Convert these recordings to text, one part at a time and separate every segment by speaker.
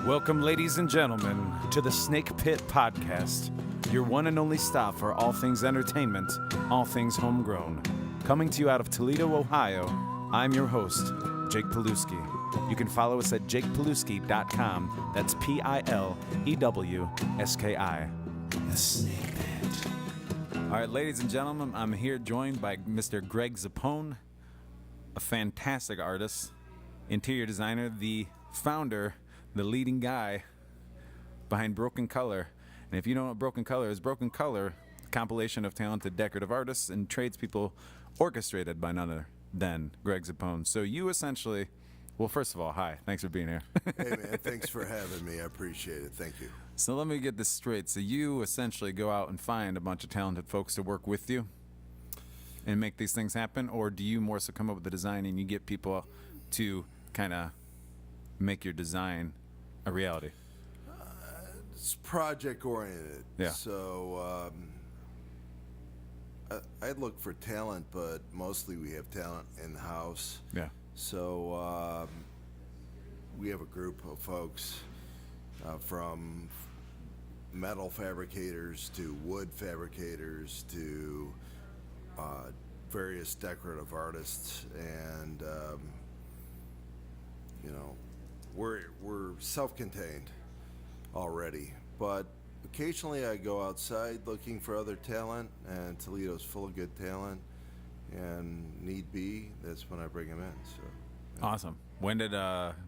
Speaker 1: Welcome, ladies and gentlemen, to the Snake Pit Podcast, your one and only stop for all things entertainment, all things homegrown. Coming to you out of Toledo, Ohio, I'm your host, Jake Pilewski. You can follow us at jakepilewski.com. That's Pilewski. The Snake Pit. All right, ladies and gentlemen, I'm here joined by Mr. Greg Zappone, a fantastic artist, interior designer, the founder, the leading guy behind Broken Color. And if you don't know what Broken Color is, Broken Color, a compilation of talented decorative artists and tradespeople orchestrated by none other than Greg Zappone. So you essentially, well, first of all, hi. Thanks for being here.
Speaker 2: Hey, man, thanks for having me. I appreciate it. Thank you.
Speaker 1: So let me get this straight. So you essentially go out and find a bunch of talented folks to work with you and make these things happen? Or do you more so come up with the design and you get people to kind of make your design a reality?
Speaker 2: It's project oriented.
Speaker 1: Yeah.
Speaker 2: So I look for talent, but mostly we have talent in house.
Speaker 1: Yeah.
Speaker 2: So we have a group of folks from metal fabricators to wood fabricators to various decorative artists, and we're self-contained already, but occasionally I go outside looking for other talent, and Toledo's full of good talent, and need be, that's when I bring them in. So yeah.
Speaker 1: Awesome. When did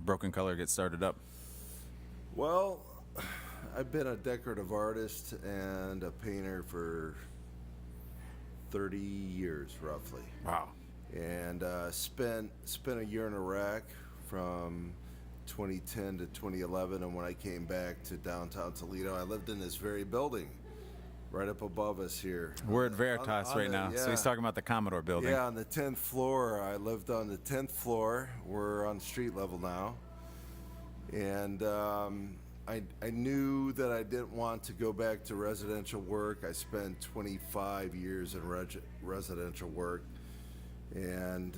Speaker 1: Broken Color get started up?
Speaker 2: Well, I've been a decorative artist and a painter for 30 years roughly.
Speaker 1: Wow.
Speaker 2: And spent a year in Iraq from 2010 to 2011, and when I came back to downtown Toledo, I lived in this very building right up above us here.
Speaker 1: We're at Veritas right now, so he's talking about the Commodore building.
Speaker 2: Yeah, on the 10th floor. I lived on the 10th floor. We're on street level now. And I knew that I didn't want to go back to residential work. I spent 25 years in residential work, and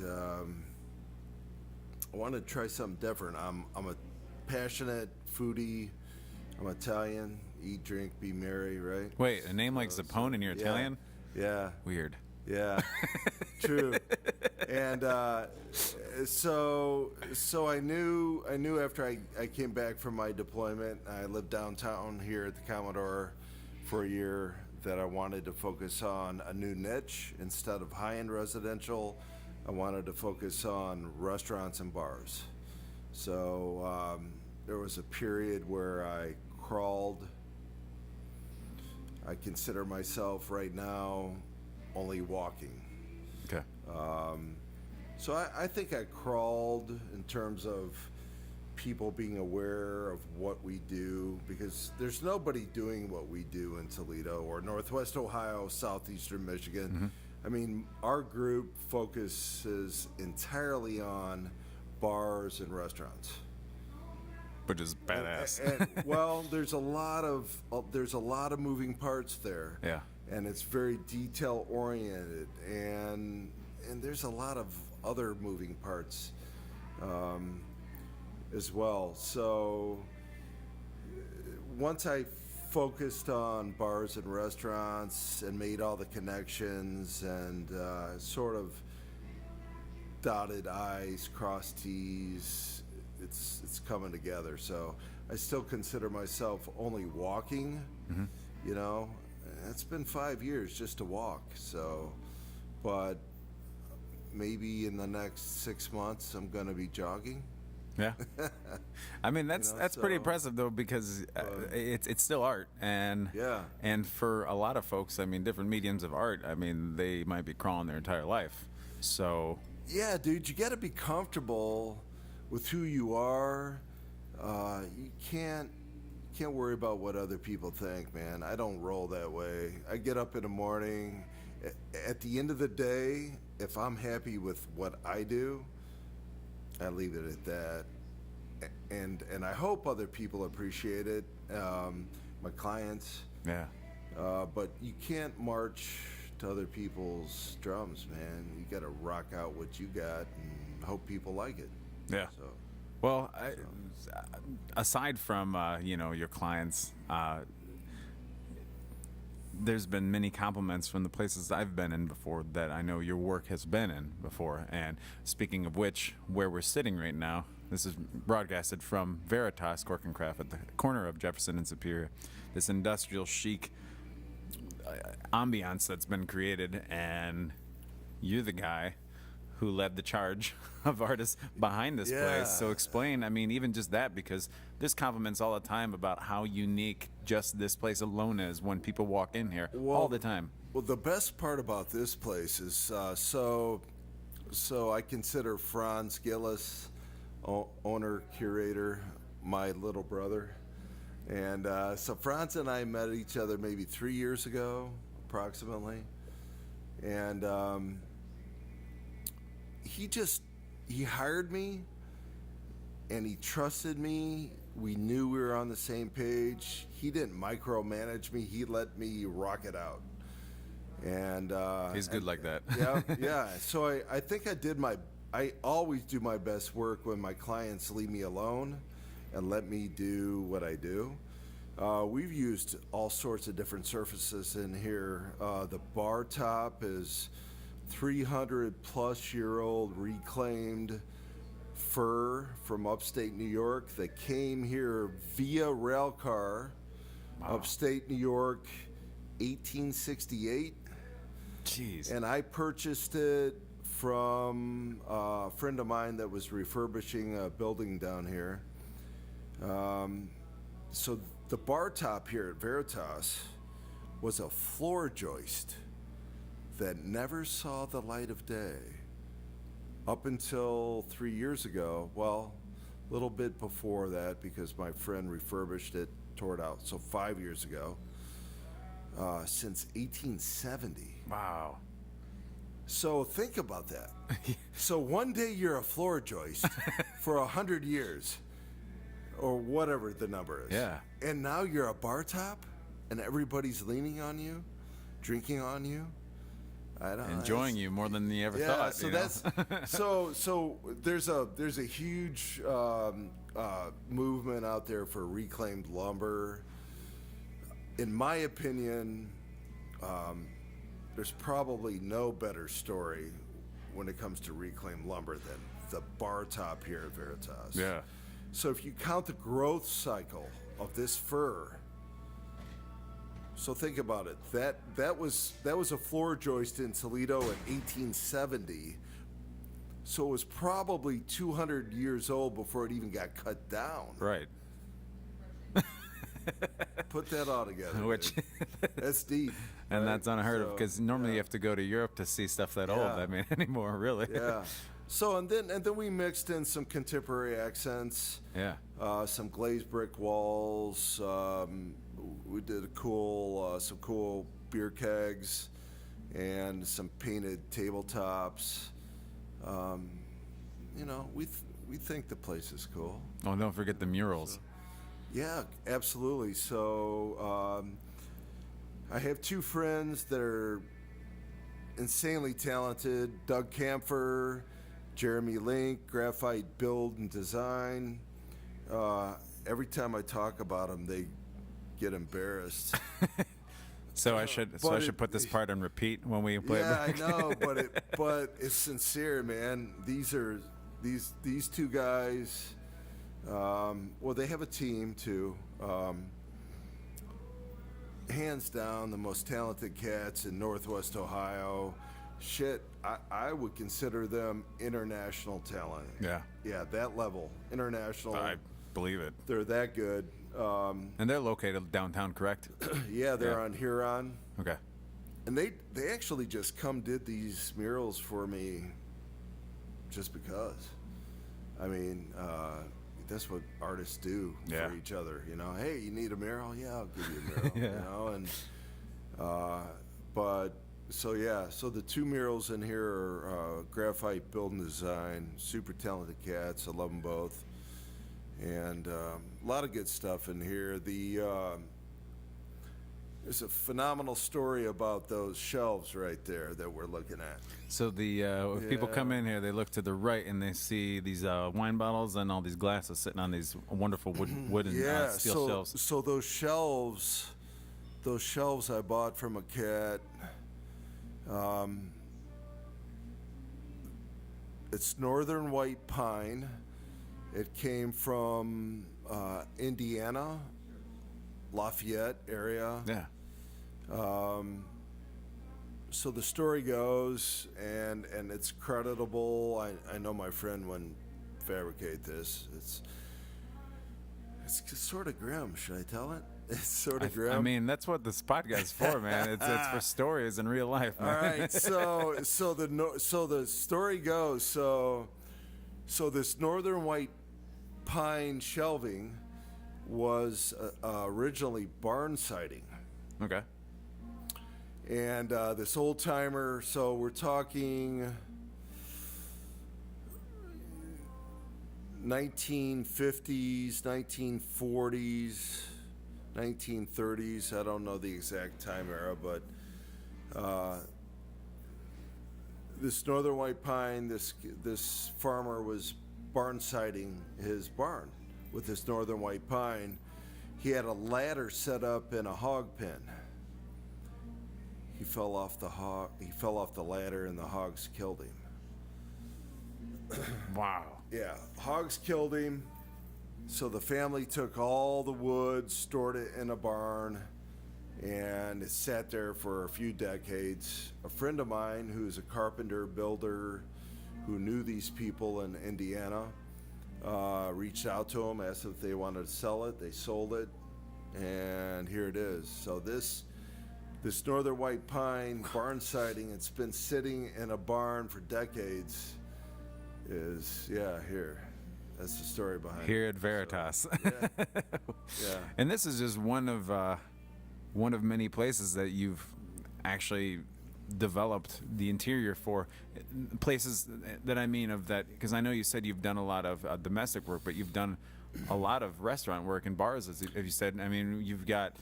Speaker 2: I wanted to try something different. I'm a passionate foodie. I'm Italian. Eat, drink, be merry, right?
Speaker 1: Wait, a name like Zappone and you're Italian?
Speaker 2: Yeah.
Speaker 1: Weird.
Speaker 2: Yeah, true. And so I knew after I came back from my deployment, I lived downtown here at the Commodore for a year, that I wanted to focus on a new niche. Instead of high-end residential, I wanted to focus on restaurants and bars. So there was a period where I crawled. I consider myself right now only walking.
Speaker 1: Okay.
Speaker 2: So I think I crawled in terms of people being aware of what we do, because there's nobody doing what we do in Toledo or Northwest Ohio, Southeastern Michigan.
Speaker 1: Mm-hmm.
Speaker 2: I mean, our group focuses entirely on bars and restaurants.
Speaker 1: Which is badass.
Speaker 2: And, well, there's a lot of moving parts there.
Speaker 1: Yeah.
Speaker 2: And it's very detail oriented, and there's a lot of other moving parts as well. So once I focused on bars and restaurants and made all the connections and sort of dotted I's, crossed T's, it's coming together. So I still consider myself only walking.
Speaker 1: Mm-hmm.
Speaker 2: You know, it's been 5 years just to walk. So, but maybe in the next 6 months I'm going to be jogging.
Speaker 1: Yeah. I mean, that's pretty impressive though, because it's still art, and
Speaker 2: yeah.
Speaker 1: And for a lot of folks, I mean, different mediums of art, I mean, they might be crawling their entire life. So
Speaker 2: yeah, dude, you got to be comfortable with who you are. You can't worry about what other people think, man. I don't roll that way. I get up in the morning. At the end of the day, if I'm happy with what I do, I leave it at that. And I hope other people appreciate it, my clients.
Speaker 1: yeah.
Speaker 2: But you can't march to other people's drums, man. You got to rock out what you got and hope people like it.
Speaker 1: Yeah.
Speaker 2: So
Speaker 1: Well, aside from your clients, there's been many compliments from the places I've been in before that I know your work has been in before. And speaking of which, where we're sitting right now, this is broadcasted from Veritas Cork and Craft at the corner of Jefferson and Superior. This industrial chic ambiance that's been created, and you're the guy who led the charge of artists behind this place. So explain, I mean, even just that, because there's compliments all the time about how unique just this place alone is when people walk in here all the time.
Speaker 2: Well, the best part about this place is so I consider Franz Gillis, owner, curator, my little brother. And so Franz and I met each other maybe 3 years ago, approximately. And he hired me, and he trusted me. We knew we were on the same page. He didn't micromanage me. He let me rock it out. And
Speaker 1: he's good like that.
Speaker 2: Yeah. So I think I always do my best work when my clients leave me alone and let me do what I do. We've used all sorts of different surfaces in here. The bar top is 300-plus-year-old reclaimed fir from upstate New York that came here via rail car. Wow. Upstate New York, 1868.
Speaker 1: Jeez.
Speaker 2: And I purchased it from a friend of mine that was refurbishing a building down here. So the bar top here at Veritas was a floor joist that never saw the light of day up until 3 years ago. Well, a little bit before that, because my friend refurbished it, tore it out. So 5 years ago, since 1870.
Speaker 1: Wow.
Speaker 2: So think about that. So one day you're a floor joist for 100 years, or whatever the number is.
Speaker 1: Yeah.
Speaker 2: And now you're a bar top, and everybody's leaning on you, drinking on you. I don't
Speaker 1: enjoying you more than you ever thought.
Speaker 2: So that's so there's a huge movement out there for reclaimed lumber. In my opinion, there's probably no better story when it comes to reclaimed lumber than the bar top here at Veritas.
Speaker 1: Yeah.
Speaker 2: So if you count the growth cycle of this fir, so think about it. That was a floor joist in Toledo in 1870. So it was probably 200 years old before it even got cut down.
Speaker 1: Right.
Speaker 2: Put that all together.
Speaker 1: Which
Speaker 2: that's deep.
Speaker 1: And
Speaker 2: right?
Speaker 1: that's unheard of, because normally you have to go to Europe to see stuff that old. I mean, anymore, really.
Speaker 2: Yeah. So and then we mixed in some contemporary accents.
Speaker 1: Yeah.
Speaker 2: Some glazed brick walls. We did some cool beer kegs, and some painted tabletops. We think the place is cool.
Speaker 1: Oh, don't forget the murals.
Speaker 2: Yeah, absolutely. So I have two friends that are insanely talented: Doug Camphor, Jeremy Link, graphite build and design. Every time I talk about them, they get embarrassed.
Speaker 1: So I should put this part on repeat when we play.
Speaker 2: Yeah, I know, but it's sincere, man. These two guys. Well, they have a team too. Hands down, the most talented cats in Northwest Ohio. Shit, I would consider them international talent.
Speaker 1: Yeah.
Speaker 2: Yeah, that level, international.
Speaker 1: I believe it.
Speaker 2: They're that good.
Speaker 1: And they're located downtown, correct?
Speaker 2: Yeah, they're on Huron.
Speaker 1: Okay.
Speaker 2: And they actually just did these murals for me just because. I mean, that's what artists do for each other. You know, hey, you need a mural? Yeah, I'll give you a mural.
Speaker 1: Yeah.
Speaker 2: You know, and so the two murals in here are graphite build and design, super talented cats. I love them both. And a lot of good stuff in here. There's a phenomenal story about those shelves right there that we're looking at.
Speaker 1: So if people
Speaker 2: Yeah.
Speaker 1: come in here, they look to the right and they see these wine bottles and all these glasses sitting on these wonderful wooden
Speaker 2: Yeah,
Speaker 1: steel shelves.
Speaker 2: so those shelves I bought from a cat. It's northern white pine. It came from Indiana, Lafayette area.
Speaker 1: Yeah.
Speaker 2: So the story goes, and it's creditable. I know my friend wouldn't fabricate this. It's sort of grim. Should I tell it? It's sort of grim.
Speaker 1: I mean, that's what this podcast is for, man. It's for stories in real life, man.
Speaker 2: All right. So the story goes. So this northern white pine shelving was originally barn siding.
Speaker 1: Okay.
Speaker 2: And this old timer, so we're talking 1950s, 1940s, 1930s. I don't know the exact time era, but this northern white pine, this farmer was barn siding his barn with this northern white pine. He had a ladder set up in a hog pen. He fell off the ladder, and the hogs killed him.
Speaker 1: Wow.
Speaker 2: Yeah, hogs killed him. So the family took all the wood, stored it in a barn, and it sat there for a few decades. A friend of mine who's a carpenter builder who knew these people in Indiana reached out to them, asked if they wanted to sell it. They sold it, and here it is. So this northern white pine barn siding, it's been sitting in a barn for decades, here. That's the story behind
Speaker 1: Here
Speaker 2: it.
Speaker 1: at Veritas.
Speaker 2: Yeah.
Speaker 1: And this is just one of many places that you've actually developed the interior for. Places that I mean of that, because I know you said you've done a lot of domestic work, but you've done a lot of restaurant work in bars, as you said. I mean, you've got,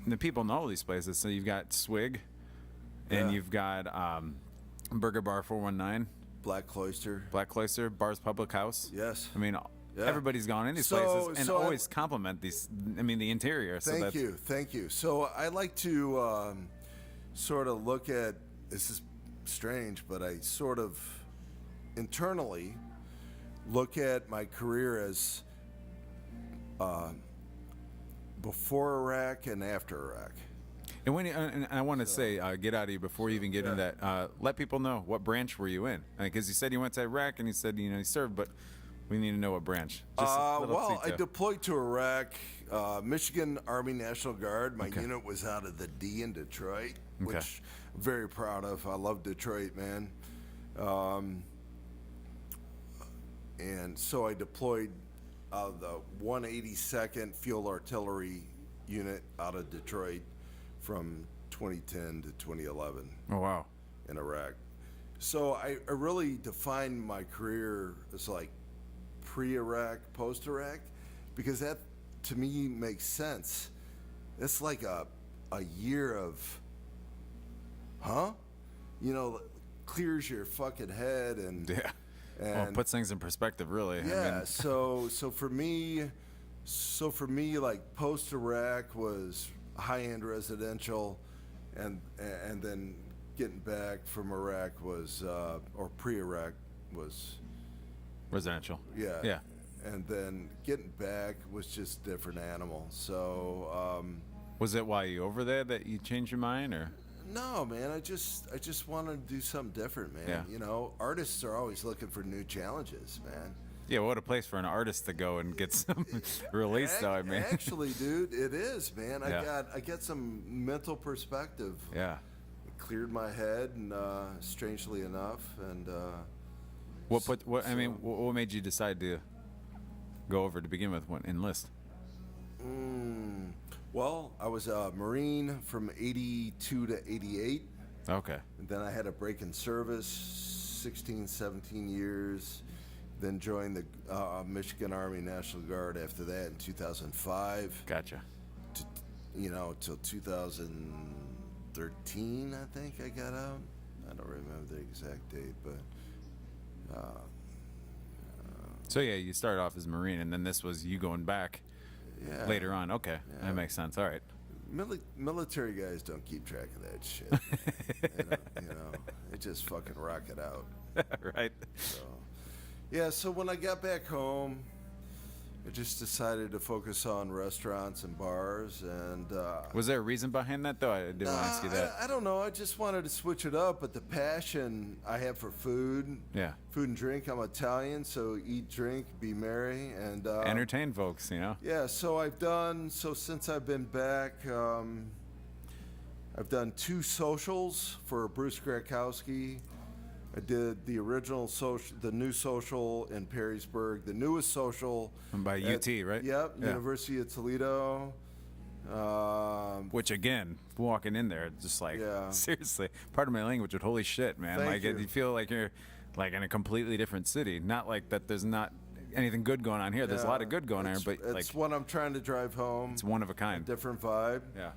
Speaker 1: the people know these places. So you've got Swig, and
Speaker 2: Yeah.
Speaker 1: you've got Burger Bar 419,
Speaker 2: Black Cloister.
Speaker 1: Black Cloister, Bar's Public House.
Speaker 2: Yes.
Speaker 1: I mean,
Speaker 2: Yeah.
Speaker 1: everybody's gone in these
Speaker 2: So-
Speaker 1: places and
Speaker 2: so I-
Speaker 1: always compliment these. I mean, the interior. So
Speaker 2: Thank you. So I like to sort of look at, this is strange, but I sort of internally look at my career as before Iraq and after Iraq.
Speaker 1: And when and I want to say, get out of you before you even get into that. Let people know, what branch were you in? Because you said you went to Iraq and you said you served, but we need to know what branch. Just a little
Speaker 2: Well, I
Speaker 1: detail.
Speaker 2: deployed to Iraq, Michigan Army National Guard. My unit was out of the D in Detroit, which I'm very proud of. I love Detroit, man. And so I deployed the 182nd Field Artillery Unit out of Detroit from 2010 to 2011
Speaker 1: Oh wow.
Speaker 2: in Iraq. So I really defined my career as like pre-Iraq, post-Iraq, because that to me makes sense. It's like a year of, clears your fucking head and
Speaker 1: Yeah. Well, it puts things in perspective, really.
Speaker 2: yeah.
Speaker 1: I mean,
Speaker 2: so for me, like post-Iraq was high-end residential, and then getting back from Iraq was or pre-Iraq was
Speaker 1: residential.
Speaker 2: yeah.
Speaker 1: Yeah.
Speaker 2: And then getting back was just a different animal. So
Speaker 1: Was it while you over there that you changed your mind, or?
Speaker 2: no, man, I just wanted to do something different, man.
Speaker 1: Yeah.
Speaker 2: Artists are always looking for new challenges, man.
Speaker 1: Yeah, what a place for an artist to go and get some release, though. I mean,
Speaker 2: Actually, dude, it is, man.
Speaker 1: Yeah.
Speaker 2: I got some mental perspective.
Speaker 1: yeah.
Speaker 2: It cleared my head, and strangely enough, and
Speaker 1: What made you decide to go over to begin with? Enlist?
Speaker 2: well, I was a Marine from '82 to '88,
Speaker 1: Okay.
Speaker 2: and then I had a break in service, 16, 17 years. Then joined the Michigan Army National Guard after that in 2005.
Speaker 1: Gotcha.
Speaker 2: till 2013, I think I got out. I don't remember the exact date, but
Speaker 1: So yeah, you started off as a Marine, and then this was you going back
Speaker 2: yeah.
Speaker 1: later on. Okay,
Speaker 2: Yeah.
Speaker 1: that makes sense. All right.
Speaker 2: Military guys don't keep track of that shit. They just fucking rock it out.
Speaker 1: Right.
Speaker 2: So when I got back home, I just decided to focus on restaurants and bars. And
Speaker 1: Was there a reason behind that, though? I didn't want to ask you that.
Speaker 2: I don't know. I just wanted to switch it up. But the passion I have for food,
Speaker 1: Yeah.
Speaker 2: food and drink. I'm Italian, so eat, drink, be merry, and
Speaker 1: Entertain folks,
Speaker 2: Yeah. So since I've been back, I've done 2 socials for Bruce Grakowski. I did the original social, the new social in Perrysburg, the newest social.
Speaker 1: And by UT, right?
Speaker 2: Yep,
Speaker 1: Yeah.
Speaker 2: University of Toledo.
Speaker 1: Which again, walking in there, just like
Speaker 2: Yeah.
Speaker 1: seriously, pardon my language, but holy shit, man!
Speaker 2: Thank
Speaker 1: Like
Speaker 2: you.
Speaker 1: you feel like you're like in a completely different city. Not like that. There's not anything good going on here. There's a lot of good going on, but like
Speaker 2: it's what I'm trying to drive home.
Speaker 1: it's one of a kind.
Speaker 2: Different vibe.
Speaker 1: Yeah.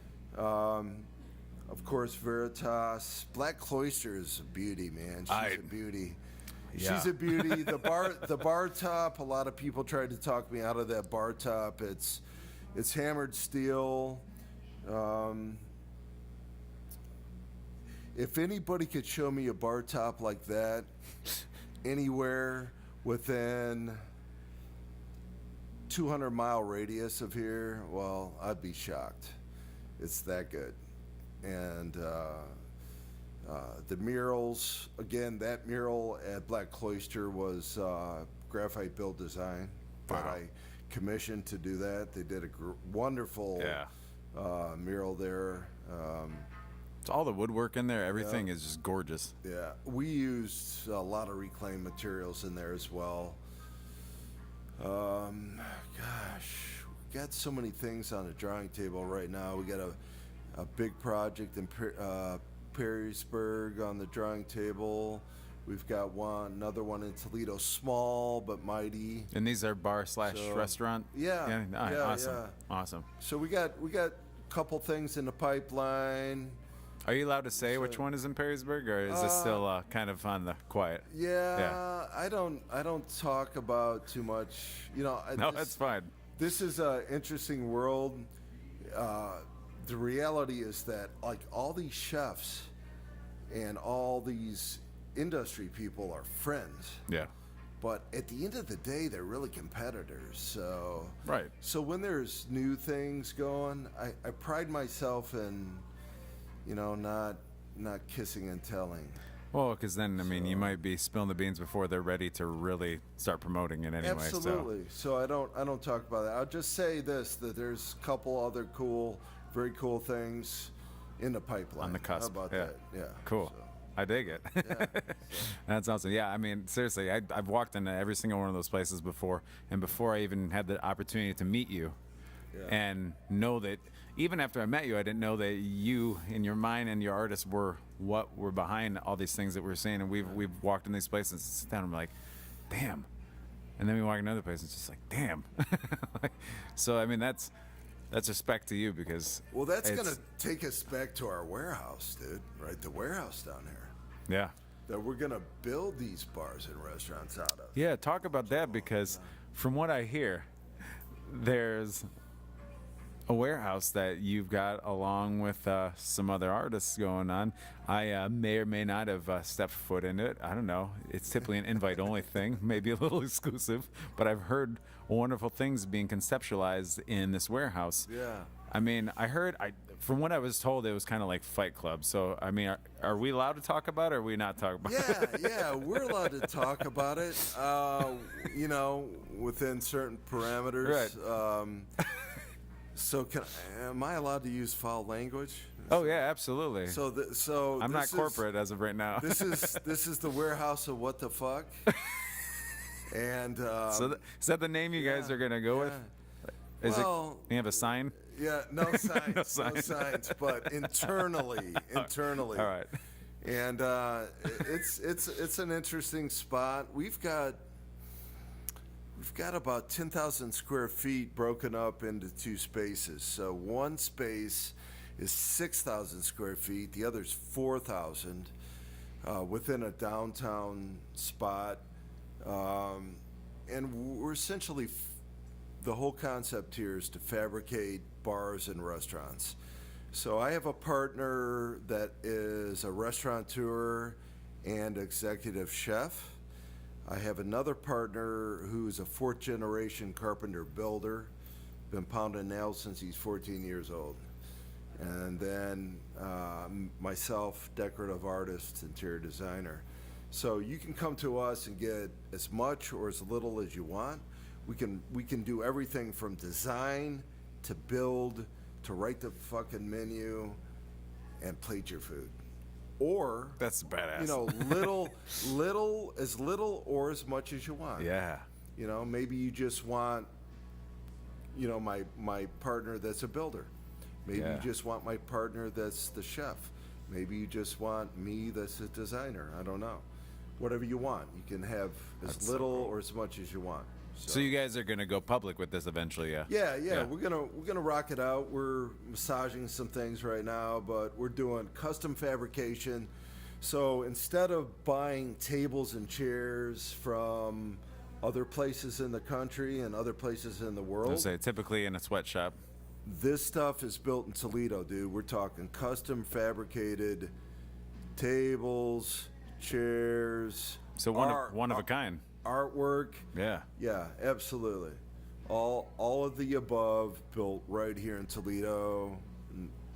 Speaker 2: Of course, Veritas. Black Cloister is a beauty, man. She's a beauty.
Speaker 1: Yeah.
Speaker 2: She's a beauty. The bar top. A lot of people tried to talk me out of that bar top. It's hammered steel. If anybody could show me a bar top like that anywhere within 200-mile radius of here, well, I'd be shocked. It's that good. And the murals, again, that mural at Black Cloister was graphite build design that I commissioned to do that. They did a wonderful mural there.
Speaker 1: It's all the woodwork in there. Everything is just gorgeous.
Speaker 2: Yeah, we used a lot of reclaimed materials in there as well. Gosh, we got so many things on the drawing table right now. We got a big project in Perrysburg on the drawing table. We've got another one in Toledo, small but mighty.
Speaker 1: And these are bar / restaurant.
Speaker 2: Yeah,
Speaker 1: Awesome.
Speaker 2: yeah.
Speaker 1: Awesome.
Speaker 2: So we got a couple things in the pipeline.
Speaker 1: Are you allowed to say which one is in Perrysburg, or is this still kind of on the quiet?
Speaker 2: Yeah, I don't talk about too much.
Speaker 1: No, that's fine.
Speaker 2: This is an interesting world. The reality is that like all these chefs and all these industry people are friends.
Speaker 1: Yeah.
Speaker 2: But at the end of the day, they're really competitors. So
Speaker 1: Right.
Speaker 2: So when there's new things going, I pride myself in, not kissing and telling.
Speaker 1: Well, because then, I mean, you might be spilling the beans before they're ready to really start promoting it anyway.
Speaker 2: Absolutely. So I don't talk about that. I'll just say this, that there's a couple other very cool things in the pipeline.
Speaker 1: On the cusp.
Speaker 2: How about
Speaker 1: Yeah.
Speaker 2: that? Yeah.
Speaker 1: Cool.
Speaker 2: So,
Speaker 1: I dig it.
Speaker 2: yeah.
Speaker 1: That's awesome. Yeah, I mean, seriously, I've walked into every single one of those places before, and before I even had the opportunity to meet you, and know that even after I met you, I didn't know that you, in your mind and your artists, were what were behind all these things that we're seeing. And we've walked in these places and sit down and we're like, damn. And then we walk in another place and it's just like, damn. So I mean, that's respect to you, because
Speaker 2: Well, that's gonna take us back to our warehouse, dude. Right, the warehouse down here
Speaker 1: yeah.
Speaker 2: that we're gonna build these bars and restaurants out of.
Speaker 1: Yeah, talk about that, because from what I hear, there's a warehouse that you've got along with some other artists going on. I may or may not have stepped foot in it. I don't know. It's typically an invite-only thing, maybe a little exclusive, but I've heard wonderful things being conceptualized in this warehouse.
Speaker 2: Yeah.
Speaker 1: I mean, from what I was told, it was kind of like Fight Club. So, I mean, are we allowed to talk about it, or are we not talking about it?
Speaker 2: Yeah, we're allowed to talk about it, within certain parameters.
Speaker 1: Right.
Speaker 2: So am I allowed to use foul language?
Speaker 1: Oh, yeah, absolutely.
Speaker 2: So
Speaker 1: I'm not corporate as of right now.
Speaker 2: This is the warehouse of what the fuck. And
Speaker 1: So is that the name you guys are going to go with? Is
Speaker 2: Well,
Speaker 1: you have a sign?
Speaker 2: yeah, no signs,
Speaker 1: No signs.
Speaker 2: but internally.
Speaker 1: All right.
Speaker 2: And it's an interesting spot. We've got We've got about 10,000 square feet broken up into two spaces. So one space is 6,000 square feet, the other's 4,000 within a downtown spot. And we're essentially, the whole concept here is to fabricate bars and restaurants. So I have a partner that is a restaurateur and executive chef. I have another partner who's a fourth generation carpenter builder, been pounding nails since he's 14 years old. And then myself, decorative artist, interior designer. So you can come to us and get as much or as little as you want. We can do everything from design to build to write the fucking menu and plate your food. Or
Speaker 1: That's badass.
Speaker 2: you know, little or as much as you want.
Speaker 1: Yeah.
Speaker 2: You know, maybe you just want, you know, my partner that's a builder. Maybe
Speaker 1: Yeah.
Speaker 2: you just want my partner that's the chef. Maybe you just want me that's a designer. I don't know. Whatever you want. You can have as
Speaker 1: That's so
Speaker 2: little
Speaker 1: cool.
Speaker 2: or as much as you want.
Speaker 1: So you guys are gonna go public with this eventually, yeah?
Speaker 2: Yeah. We're gonna rock it out. We're massaging some things right now, but we're doing custom fabrication. So instead of buying tables and chairs from other places in the country and other places in the
Speaker 1: I
Speaker 2: world,
Speaker 1: would say typically in a sweatshop.
Speaker 2: this stuff is built in Toledo, dude. We're talking custom fabricated tables, chairs.
Speaker 1: So one of a kind.
Speaker 2: Artwork.
Speaker 1: Yeah.
Speaker 2: Yeah, absolutely. All of the above built right here in Toledo.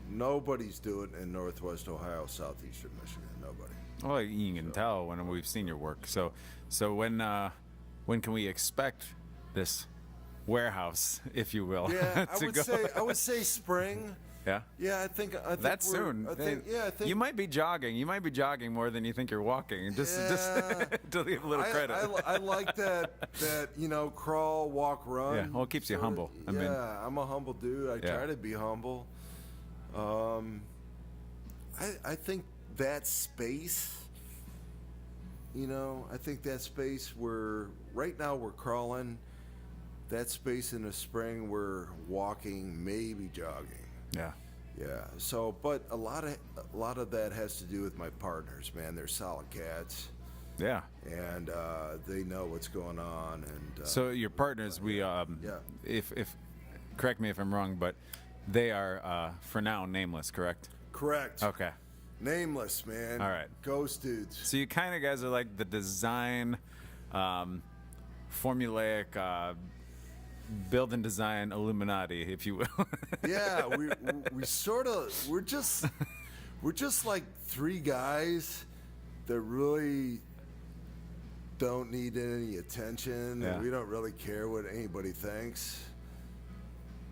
Speaker 2: Nobody's doing it in Northwest Ohio, Southeastern Michigan. Nobody.
Speaker 1: Well, you can tell when we've seen your work. So when can we expect this warehouse, if you will?
Speaker 2: Yeah,
Speaker 1: to
Speaker 2: I would say spring.
Speaker 1: Yeah.
Speaker 2: Yeah, I think
Speaker 1: That's
Speaker 2: we're-
Speaker 1: soon.
Speaker 2: I think
Speaker 1: You might be jogging. You might be jogging more than you think you're walking. Just to leave a little credit.
Speaker 2: I like that you know, crawl, walk, run.
Speaker 1: Yeah, well, it keeps you humble. I mean-
Speaker 2: I'm a humble dude. I
Speaker 1: Yeah.
Speaker 2: try to be humble. I think that space, you know, I think that space right now we're crawling. That space in the spring we're walking, maybe jogging.
Speaker 1: Yeah.
Speaker 2: Yeah. So, but a lot of that has to do with my partners, man. They're solid cats,
Speaker 1: Yeah.
Speaker 2: and they know what's going on. And
Speaker 1: So your partners, if correct me if I'm wrong, but they are for now nameless, correct?
Speaker 2: correct.
Speaker 1: Okay.
Speaker 2: Nameless, man.
Speaker 1: All right.
Speaker 2: Ghost dudes.
Speaker 1: So you kind of guys are like the design, formulaic, build and design Illuminati, if you will.
Speaker 2: Yeah, we're just like three guys that really don't need any attention.
Speaker 1: Yeah.
Speaker 2: And we don't really care what anybody thinks.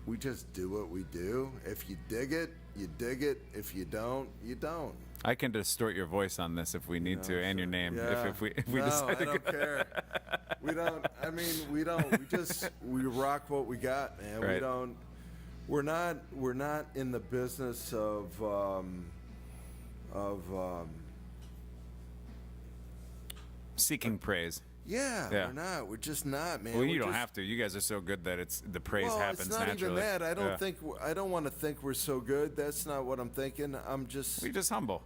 Speaker 2: We just do what we do. If you dig it, you dig it. If you don't, you don't.
Speaker 1: I can distort your voice on this if we need to, and your name.
Speaker 2: Yeah.
Speaker 1: If we
Speaker 2: No,
Speaker 1: decide
Speaker 2: I
Speaker 1: to
Speaker 2: don't care. We don't. I mean, we don't. We rock what we got, man.
Speaker 1: Right.
Speaker 2: We don't. We're not in the business of
Speaker 1: seeking praise.
Speaker 2: Yeah,
Speaker 1: Yeah.
Speaker 2: we're not. We're just not, man.
Speaker 1: Well, you
Speaker 2: We're
Speaker 1: don't
Speaker 2: just-
Speaker 1: have to. You guys are so good that the praise
Speaker 2: well,
Speaker 1: happens
Speaker 2: it's not
Speaker 1: naturally.
Speaker 2: even that. I don't
Speaker 1: Yeah.
Speaker 2: think. I don't want to think we're so good. That's not what I'm thinking. I'm just.
Speaker 1: We're just humble.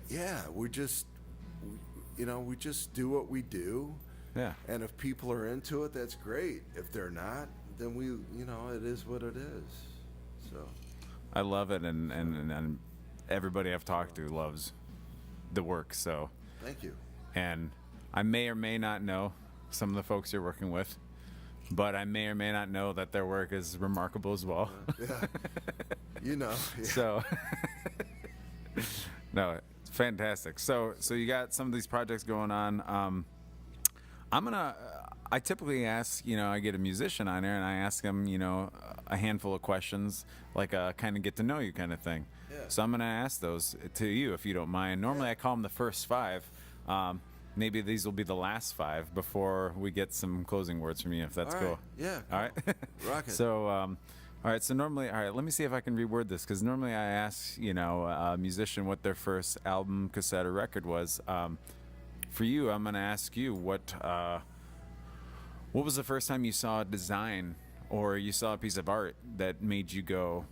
Speaker 2: Yeah, we just do what we do.
Speaker 1: Yeah.
Speaker 2: And if people are into it, that's great. If they're not, then it is what it is. So.
Speaker 1: I love it, and everybody I've talked to loves the work. So,
Speaker 2: Thank you.
Speaker 1: and I may or may not know some of the folks you're working with, but I may or may not know that their work is remarkable as well.
Speaker 2: Yeah. Yeah.
Speaker 1: So, no, it's fantastic. So you got some of these projects going on. I typically ask, I get a musician on there and I ask them, a handful of questions, like a kind of get to know you kind of thing.
Speaker 2: Yeah.
Speaker 1: So I'm going to ask those to you if you don't mind. Normally I call them the first five. Maybe these will be the last five before we get some closing words from you, if that's
Speaker 2: All right.
Speaker 1: cool.
Speaker 2: Yeah.
Speaker 1: All right.
Speaker 2: Rock it.
Speaker 1: So, all right. So normally, all right. Let me see if I can reword this, because normally I ask, a musician what their first album, cassette, or record was. For you, I'm going to ask you What was the first time you saw a design or you saw a piece of art that made you go,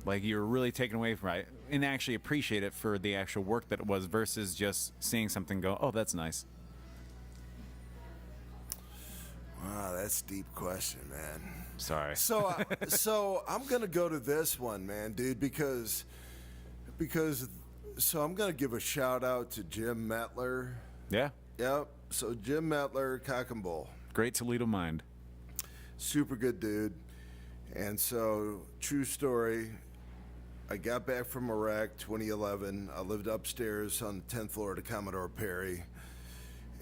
Speaker 1: like you were really taken away from it and actually appreciate it for the actual work that it was versus just seeing something go, oh, that's nice?
Speaker 2: Wow, that's a deep question, man.
Speaker 1: Sorry.
Speaker 2: So I'm gonna go to this one, man, dude, because so I'm gonna give a shout out to Jim Metler.
Speaker 1: Yeah.
Speaker 2: Yep. So Jim Metler, Cock and Bull,
Speaker 1: Great Toledo mind.
Speaker 2: super good dude. And so, true story. I got back from Iraq 2011. I lived upstairs on the 10th floor to Commodore Perry.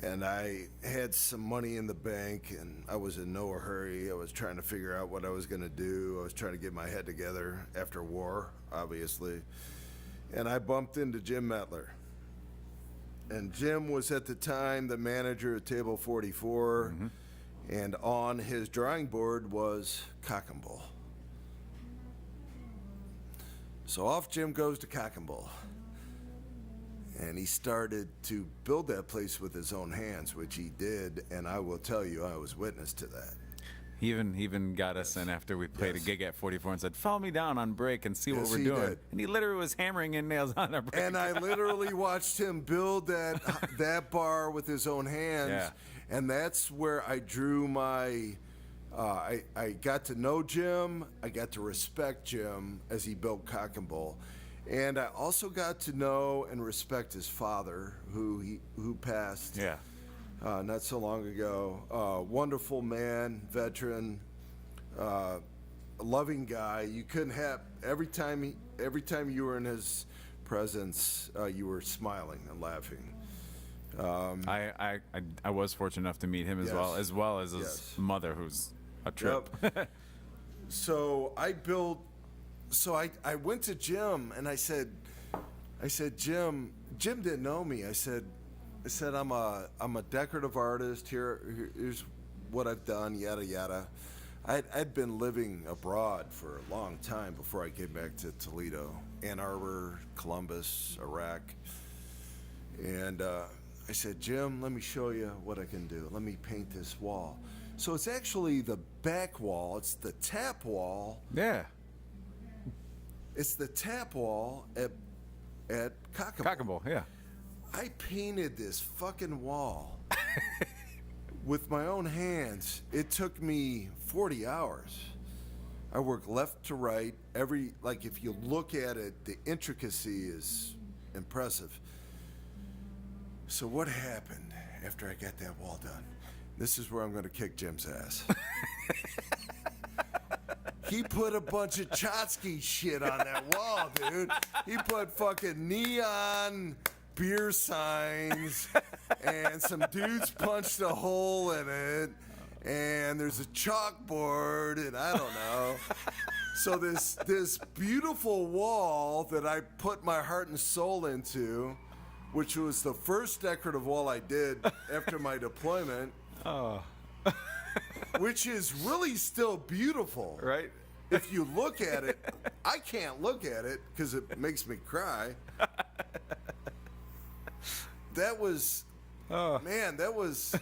Speaker 2: And I had some money in the bank, and I was in no hurry. I was trying to figure out what I was going to do. I was trying to get my head together after war, obviously. And I bumped into Jim Metler. And Jim was at the time the manager at Table 44, and on his drawing board was Cock and Bull. So off Jim goes to Cock and Bull. And he started to build that place with his own hands, which he did, and I will tell you, I was witness to that.
Speaker 1: He even got us in after we played a gig at 44 and said, follow me down on break and see what
Speaker 2: Yes,
Speaker 1: we're
Speaker 2: he
Speaker 1: doing.
Speaker 2: did.
Speaker 1: And he literally was hammering in nails on our break.
Speaker 2: And I literally watched him build that bar with his own hands.
Speaker 1: Yeah.
Speaker 2: And that's where I drew my, I got to know Jim. I got to respect Jim as he built Cock and Bull. And I also got to know and respect his father, who passed
Speaker 1: Yeah.
Speaker 2: not so long ago. Wonderful man, veteran, loving guy. You couldn't have every time you were in his presence, you were smiling and laughing.
Speaker 1: I was fortunate enough to meet him as well as his
Speaker 2: Yes.
Speaker 1: mother, who's a trip.
Speaker 2: Yep. So I went to Jim and I said, Jim didn't know me. I said, I'm a decorative artist. Here's what I've done, yada yada. I'd been living abroad for a long time before I came back to Toledo, Ann Arbor, Columbus, Iraq. And I said, Jim, let me show you what I can do. Let me paint this wall. So it's actually the back wall. It's the tap wall.
Speaker 1: Yeah.
Speaker 2: It's the tap wall at Cock and Bull.
Speaker 1: Cock and Bull, yeah.
Speaker 2: I painted this fucking wall with my own hands. It took me 40 hours. I worked left to right. If you look at it, the intricacy is impressive. So what happened after I got that wall done? This is where I'm going to kick Jim's ass. He put a bunch of Chotsky shit on that wall, dude. He put fucking neon beer signs, and some dudes punched a hole in it, and there's a chalkboard, and I don't know. So this beautiful wall that I put my heart and soul into, which was the first decorative wall I did after my deployment, which is really still beautiful.
Speaker 1: Right?
Speaker 2: If you look at it, I can't look at it because it makes me cry. That was, man, that was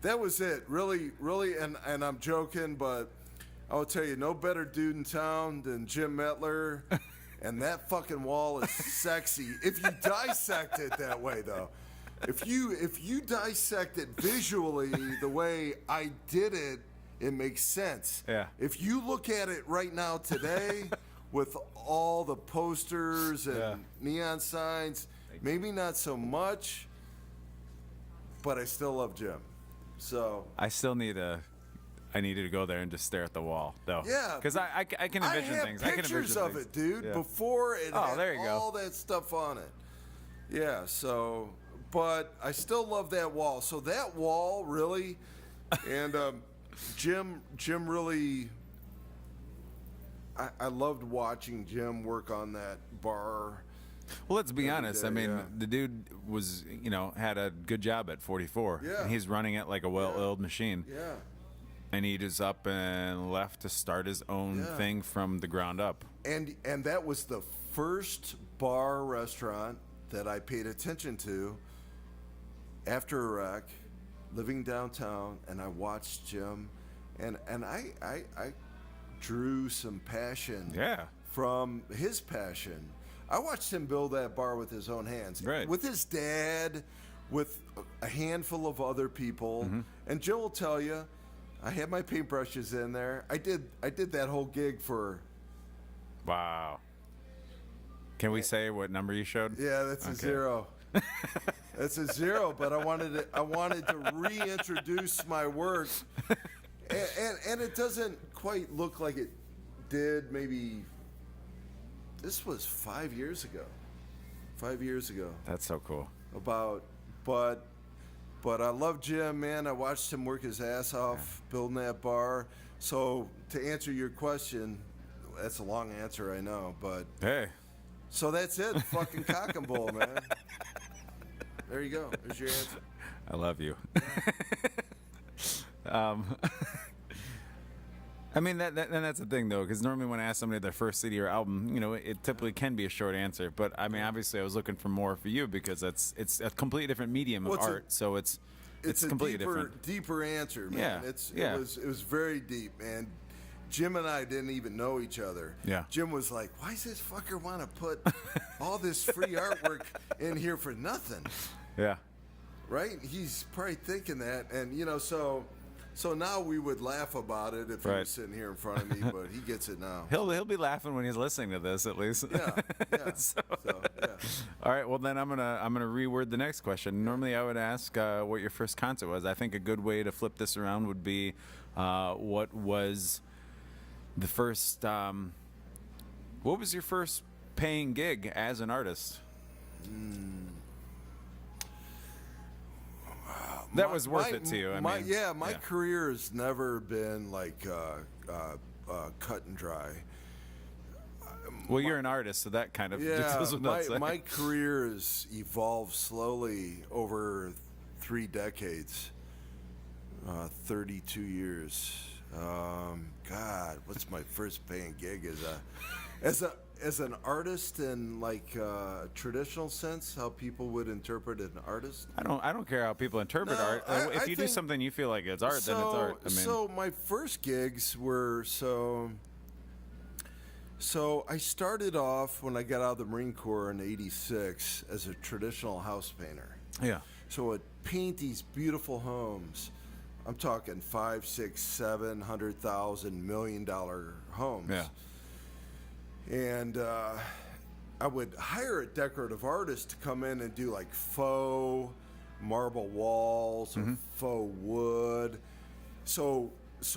Speaker 2: it. Really, really, and I'm joking, but I will tell you, no better dude in town than Jim Metler. And that fucking wall is sexy. If you dissect it that way, though. If you dissect it visually the way I did it, it makes sense.
Speaker 1: Yeah.
Speaker 2: If you look at it right now today with all the posters and neon signs, maybe not so much, but I still love Jim. So
Speaker 1: I still need I needed to go there and just stare at the wall, though.
Speaker 2: Yeah.
Speaker 1: Because I can envision things.
Speaker 2: I have pictures of it, dude,
Speaker 1: Yeah.
Speaker 2: before it had
Speaker 1: there you go.
Speaker 2: all that stuff on it. Yeah, so, but I still love that wall. So that wall, really, and Jim really, I loved watching Jim work on that bar.
Speaker 1: Well, let's be honest.
Speaker 2: day,
Speaker 1: I mean,
Speaker 2: yeah.
Speaker 1: the dude was, had a good job at 44.
Speaker 2: Yeah.
Speaker 1: And he's running it like a well-oiled machine.
Speaker 2: Yeah.
Speaker 1: And he just up and left to start his own thing from the ground up.
Speaker 2: And that was the first bar restaurant that I paid attention to after Iraq living downtown, and I watched Jim, and I drew some passion from his passion. I watched him build that bar with his own hands, with his dad, with a handful of other people. And Jim will tell you, I had my paintbrushes in there. I did that whole gig for.
Speaker 1: Wow. Can we say what number you showed?
Speaker 2: Yeah, that's a 0. That's a 0. But I wanted to reintroduce my work, and it doesn't quite look like it did. Maybe this was 5 years ago. 5 years ago.
Speaker 1: That's so cool.
Speaker 2: But I love Jim, man. I watched him work his ass off building that bar. So to answer your question, that's a long answer, I know, but
Speaker 1: hey.
Speaker 2: So that's it. Fucking cock and bull, man. There you go. There's your answer.
Speaker 1: I love you. I mean, and that's the thing, though, because normally when I ask somebody their first CD or album, you know, it typically can be a short answer. But I mean, obviously, I was looking for more for you because it's a completely different medium of art, so it's completely different.
Speaker 2: Deeper answer, man.
Speaker 1: Yeah.
Speaker 2: It was very deep, man. Jim and I didn't even know each other.
Speaker 1: Yeah.
Speaker 2: Jim was like, "Why does this fucker want to put all this free artwork in here for nothing?"
Speaker 1: Yeah.
Speaker 2: Right? He's probably thinking that, and you know, so now we would laugh about it if he was sitting here in front of me, but he gets it now.
Speaker 1: He'll be laughing when he's listening to this, at least.
Speaker 2: Yeah.
Speaker 1: All right. Well, then I'm gonna reword the next question. Normally, I would ask what your first concert was. I think a good way to flip this around would be, what was the first? What was your first paying gig as an artist? That was worth it to you.
Speaker 2: My career has never been like cut and dry.
Speaker 1: Well, you're an artist, so that kind of does what that's saying.
Speaker 2: My career has evolved slowly over 3 decades, 32 years. God, what's my first paying gig as an artist in like traditional sense, how people would interpret an artist?
Speaker 1: I don't care how people interpret art. If you do something you feel like it's art, then it's art. I mean,
Speaker 2: so my first gigs were so I started off when I got out of the Marine Corps in '86 as a traditional house painter.
Speaker 1: Yeah.
Speaker 2: So I'd paint these beautiful homes. I'm talking $500,000, $600,000, $700,000, $1 million homes.
Speaker 1: Yeah.
Speaker 2: And I would hire a decorative artist to come in and do like faux marble walls or faux wood. So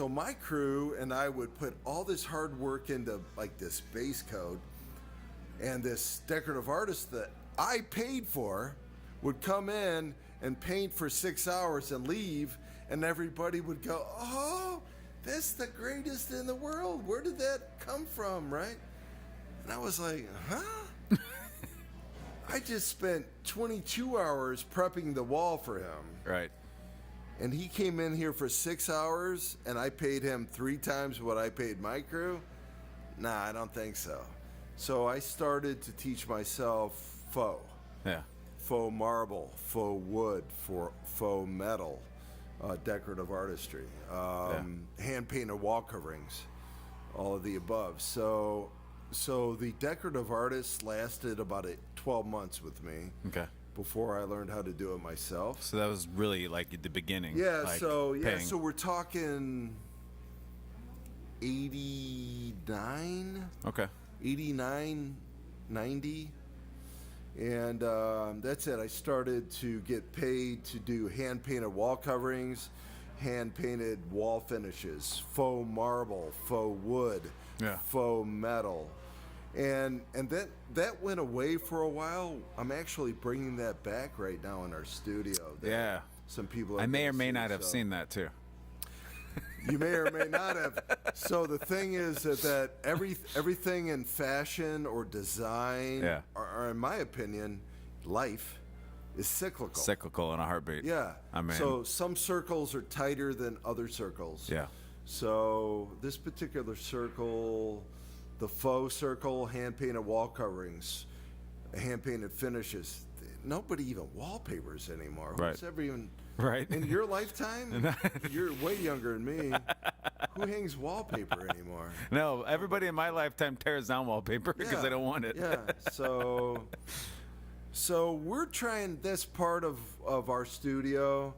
Speaker 2: my crew and I would put all this hard work into like this base coat, and this decorative artist that I paid for would come in and paint for 6 hours and leave, and everybody would go, "Oh, that's the greatest in the world. Where did that come from?" Right? And I was like, huh? I just spent 22 hours prepping the wall for him.
Speaker 1: Right.
Speaker 2: And he came in here for 6 hours, and I paid him 3 times what I paid my crew? Nah, I don't think so. So I started to teach myself faux.
Speaker 1: Yeah.
Speaker 2: Faux marble, faux wood, faux metal, decorative artistry, hand-painted wall coverings, all of the above. So the decorative artist lasted about 12 months with me.
Speaker 1: Okay.
Speaker 2: Before I learned how to do it myself.
Speaker 1: So that was really like at the beginning.
Speaker 2: Yeah.
Speaker 1: Like
Speaker 2: So we're talking 89.
Speaker 1: Okay.
Speaker 2: 89, 90. And that's it. I started to get paid to do hand-painted wall coverings, hand-painted wall finishes, faux marble, faux wood, faux metal. And that went away for a while. I'm actually bringing that back right now in our studio.
Speaker 1: Yeah.
Speaker 2: Some people
Speaker 1: I may or may not have seen that too.
Speaker 2: You may or may not have. So the thing is that everything in fashion or design, or in my opinion, life, is cyclical.
Speaker 1: Cyclical in a heartbeat.
Speaker 2: Yeah.
Speaker 1: I mean,
Speaker 2: so some circles are tighter than other circles.
Speaker 1: Yeah.
Speaker 2: So this particular circle, the faux circle, hand-painted wall coverings, hand-painted finishes, nobody even wallpapers anymore.
Speaker 1: Right.
Speaker 2: Who's ever even
Speaker 1: Right.
Speaker 2: in your lifetime? You're way younger than me. Who hangs wallpaper anymore?
Speaker 1: No, everybody in my lifetime tears down wallpaper because they don't want it.
Speaker 2: Yeah. So we're trying this part of our studio.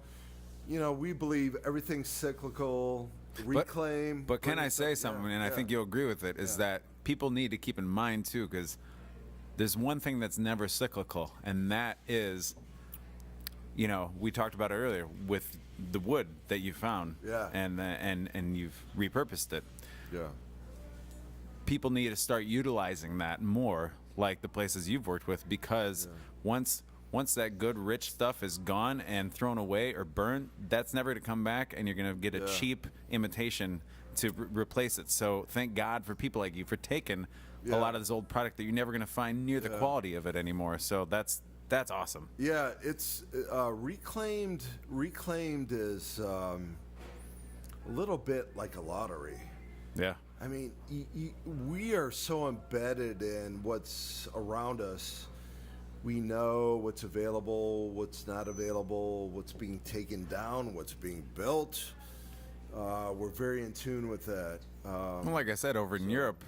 Speaker 2: You know, we believe everything's cyclical, reclaim.
Speaker 1: But can I say something, and I think you'll agree with it, is that people need to keep in mind, too, because there's one thing that's never cyclical, and that is, you know, we talked about it earlier with the wood that you found, and you've repurposed it.
Speaker 2: Yeah.
Speaker 1: People need to start utilizing that more, like the places you've worked with, because once that good rich stuff is gone and thrown away or burned, that's never to come back, and you're going to get a cheap imitation to replace it. So thank God for people like you for taking a lot of this old product that you're never going to find near the quality of it anymore. So that's awesome.
Speaker 2: Yeah, it's reclaimed. Reclaimed is a little bit like a lottery.
Speaker 1: Yeah.
Speaker 2: I mean, we are so embedded in what's around us. We know what's available, what's not available, what's being taken down, what's being built. We're very in tune with that.
Speaker 1: Well, like I said, over in Europe,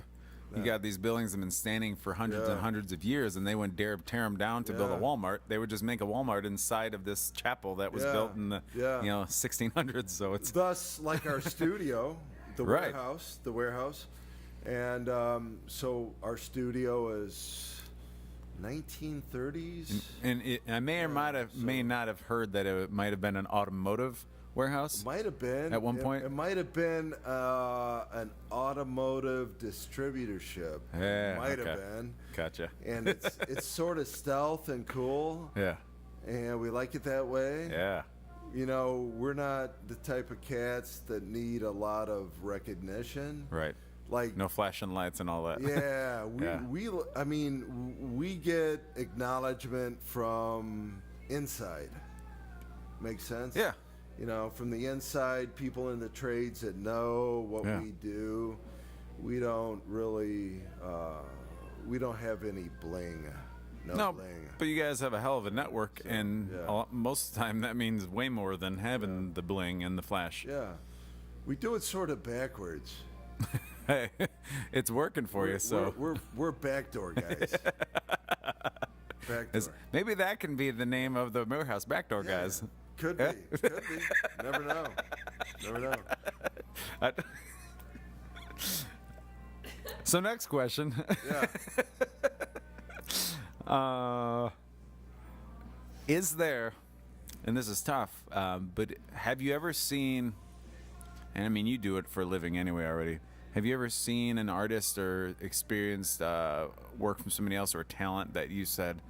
Speaker 1: you got these buildings that have been standing for hundreds and hundreds of years, and they wouldn't dare tear them down to build a Walmart. They would just make a Walmart inside of this chapel that was built in the 1600s. So it's
Speaker 2: thus like our studio, the warehouse, and so our studio is 1930s.
Speaker 1: And I may not have heard that it might have been an automotive warehouse.
Speaker 2: Might have been
Speaker 1: at one point.
Speaker 2: It might have been an automotive distributorship.
Speaker 1: Yeah,
Speaker 2: might have been.
Speaker 1: Gotcha.
Speaker 2: And it's sort of stealth and cool.
Speaker 1: Yeah.
Speaker 2: And we like it that way.
Speaker 1: Yeah.
Speaker 2: You know, we're not the type of cats that need a lot of recognition.
Speaker 1: Right.
Speaker 2: Like
Speaker 1: no flashing lights and all that.
Speaker 2: Yeah, we get acknowledgement from inside. Makes sense?
Speaker 1: Yeah.
Speaker 2: You know, from the inside, people in the trades that know what we do. We don't really, we don't have any bling. No bling.
Speaker 1: But you guys have a hell of a network, and most of the time that means way more than having the bling and the flash.
Speaker 2: Yeah. We do it sort of backwards.
Speaker 1: Hey, it's working for you, so
Speaker 2: we're backdoor guys. Backdoor.
Speaker 1: Maybe that can be the name of the warehouse, backdoor guys.
Speaker 2: Could be. Could be. Never know. Never know.
Speaker 1: So next question.
Speaker 2: Yeah.
Speaker 1: Is there, and this is tough, but have you ever seen, and I mean you do it for a living anyway already, have you ever seen an artist or experienced work from somebody else or talent that you said,